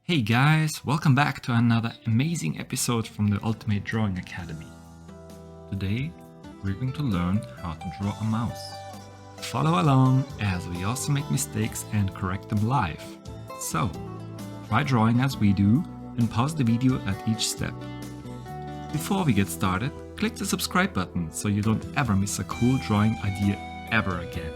Hey guys, welcome back to another amazing episode from the Ultimate Drawing Academy. Today, we're going to learn how to draw a mouse. Follow along as we also make mistakes and correct them live. So, try drawing as we do and pause the video at each step. Before we get started, click the subscribe button so you don't ever miss a cool drawing idea ever again.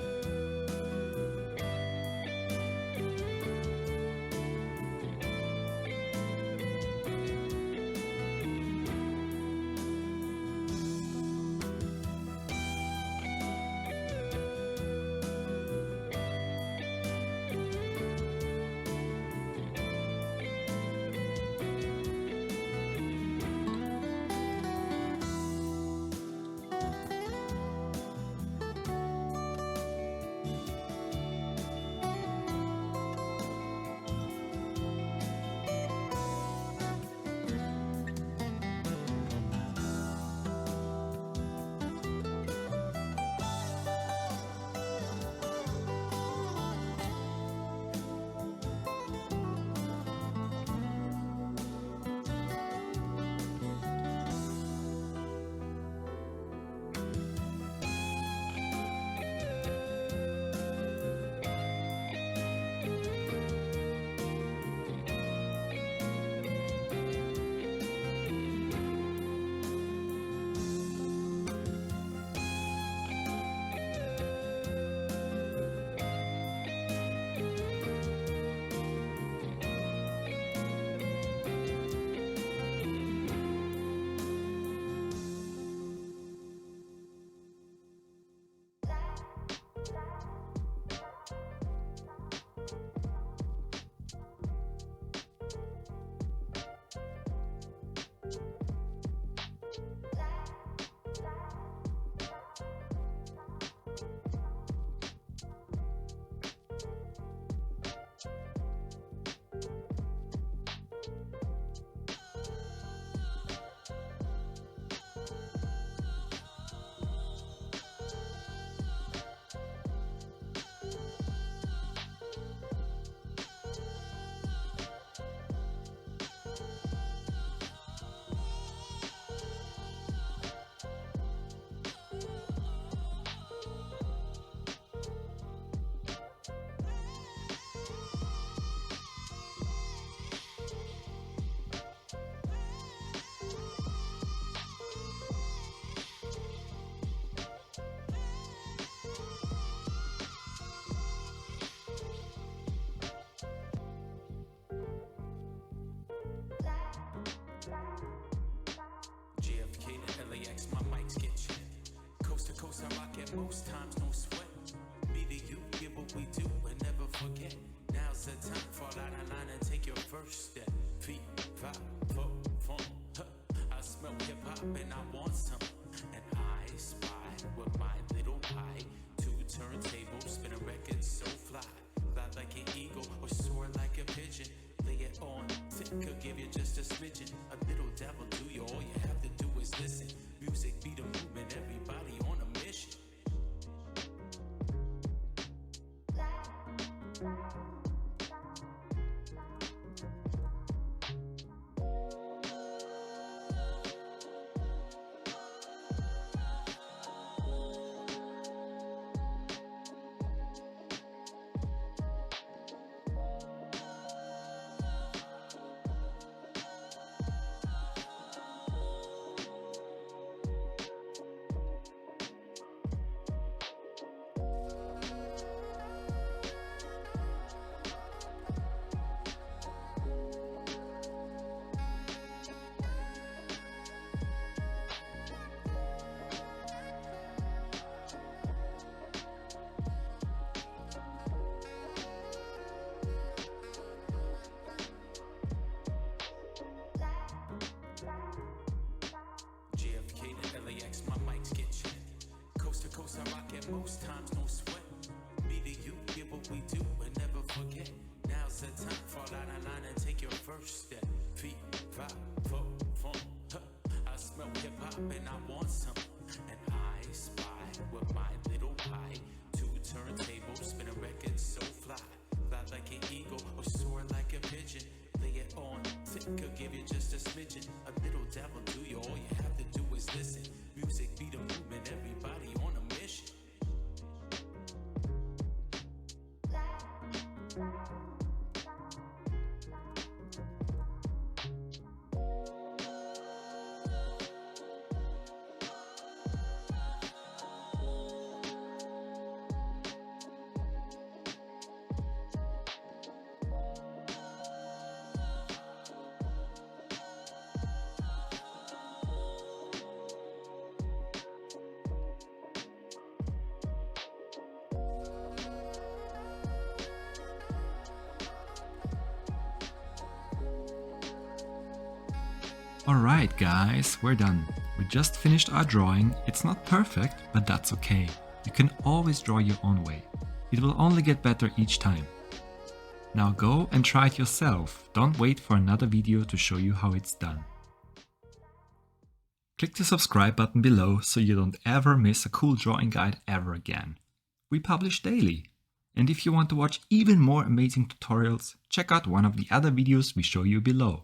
JFK to LAX, my mics get checked. Coast to coast, I rock it most times, no sweat. Me to you, get what we do and never forget. Now's the time, fall out of line and take your first step. Feet, five, four, four, huh. I smell hip hop and I want some. And I spy with my little pie. Two turntables, spin a record so fly. Fly like an eagle or soar like a pigeon. Lay it on thick, could give you just a smidgen. A little devil do you, all you have to do is listen. Music be the movement, everybody on a mission. JFK to LAX, my mics get checked. Coast to coast, I rock it most times, no sweat. Me to you, get what we do and never forget. Now's the time, fall out of line and take your first step. Feet, five, four, four, huh. I smell hip hop and I want some. And I spy with my little pie. Two turntables, spin a record so fly. Fly like an eagle or soar like a pigeon. Lay it Could give you just a smidgen, a little dabble to you. All you have to do is listen. Music be the movement, everybody on a mission. Alright guys, we're done. We just finished our drawing. It's not perfect, but that's okay. You can always draw your own way. It will only get better each time. Now go and try it yourself. Don't wait for another video to show you how it's done. Click the subscribe button below so you don't ever miss a cool drawing guide ever again. We publish daily. And if you want to watch even more amazing tutorials, check out one of the other videos we show you below.